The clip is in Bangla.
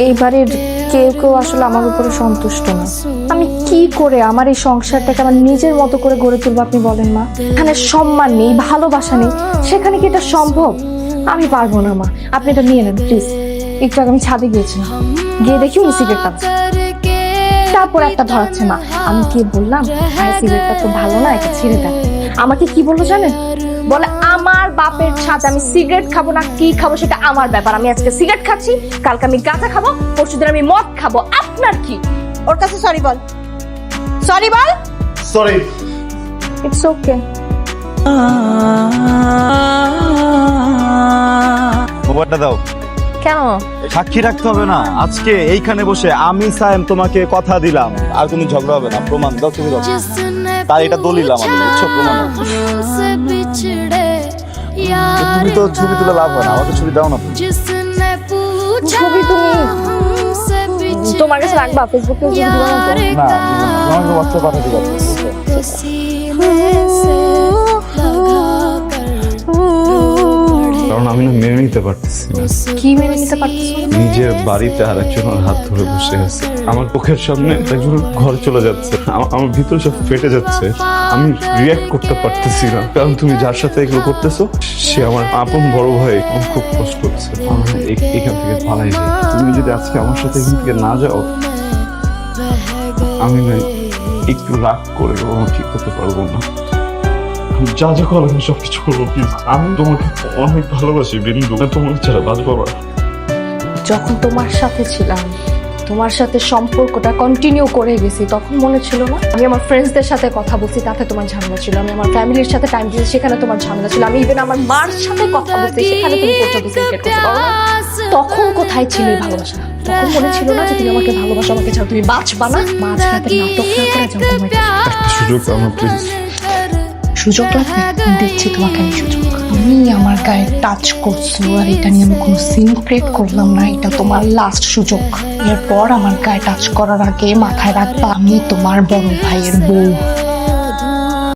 এই বাড়ির কেউ কেউ আসলে আমার উপরে সন্তুষ্ট না। আমি কি করে আমার এই সংসারটাকে আমার নিজের মতো করে গড়ে তুলবো আপনি বলেন মা? এখানে সম্মান নেই, ভালোবাসা নেই, সেখানে কি এটা সম্ভব? আমি পারবো না মা, আপনি এটা নিয়ে নেন প্লিজ। একটু আগে আমি ছাদে গিয়েছিলাম, গিয়ে দেখি উনি সিগারেট খাচ্ছে, তারপর একটা ধরাচ্ছে মা। আমি কি বললাম সিগারেটটা তো ভালো না, এটা ছেড়ে দেন। আমাকে কি বললো জানেন? বলে আমার বাপের ছাদ, আমি সিগারেট খাবো না কি খাবো সেটা আমার ব্যাপার। আমি আজকে সিগারেট খাচ্ছি, কালকে আমি গাঁজা খাবো, পরশুদিন আমি মদ খাবো, আপনার কি? ওর কাছে sorry ball, sorry ball. Sorry. It's okay. মোবাইলটা দাও। কেন? সাক্ষী রাখতে হবে না? আজকে এইখানে বসে আমি সায়েম তোমাকে কথা দিলাম আর কোনো ঝগড়া হবে না। প্রমাণ দাও, তুমি দাও। তার এটা দলিল আমাদের, বুঝছো? প্রমাণ। তুমি তো ছবি তুলে লাভ হয় না, আমাকে ছবি দাও না। ছবি তুমি তোমার কাছে রাখবা? ফেসবুকে না, আমাকে হোয়াটসঅ্যাপ পাঠাতে পারবে। কারণ আমি না মেনে নিতে পারতেছি না। কি মেনে নিতে পারতেছো? নিজের বাড়িতে আরেকজনের হাত ধরে বসে আছে, আমার চোখের সামনে একজন ঘরে চলে যাচ্ছে, আমার ভিতরে সব ফেটে যাচ্ছে। আমি রিয়াক্ট করতে পারতেছি না, কারণ তুমি যার সাথে এগুলো করতেছো সে আমার আপন বড় ভাই। আমার খুব কষ্ট হচ্ছে, আমার এখান থেকে পালাই যাই। তুমি যদি আজকে আমার সাথে এখান থেকে না যাও, আমি না একটু রাগ করে ঠিক করতে পারবো না। যা যা করো আমি সবকিছু করবো, প্লিজ। আমি তোমাকে অনেক ভালোবাসি বিন্দু, তোমাকে ছাড়া বাঁচবো না। যখন তোমার সাথে ছিলাম, তোমার সাথে সম্পর্কটা কন্টিনিউ করে গেছি, তখন মনে ছিল না? আমি আমার ফ্রেন্ডসদের সাথে কথা বলছি, তাতে তোমার ঝামেলা ছিল। আমি আমার ফ্যামিলির সাথে টাইম দিয়েছি, সেখানে তোমার ঝামেলা ছিল। আমি ইভেন আমার মার সাথে কথা বলছি, সেখানে তুমি পর্যন্ত সিগারেট করতে পারো না। তখন কোথায় ছিল এই ভালোবাসা? তখন মনে ছিল না যে তুমি আমাকে ভালোবাসো, আমাকে ছাড়া তুমি বাঁচবা না? মাঝরাতে নাটক না করে যাও তোমার কাছে। একটা সুযোগ আমার প্লিজ। সুযোগ লাগবে? দিচ্ছি তোমাকে আমি সুযোগ। তুমি আমার গায়ে টাচ করছো আর এটা নিয়ে আমি কোনো সিন ক্রিয়েট করলাম না, এটা তোমার লাস্ট সুযোগ। এরপর আমার গায়ে টাচ করার আগে মাথায় রাখবা আমি তোমার বড় ভাইয়ের বউ।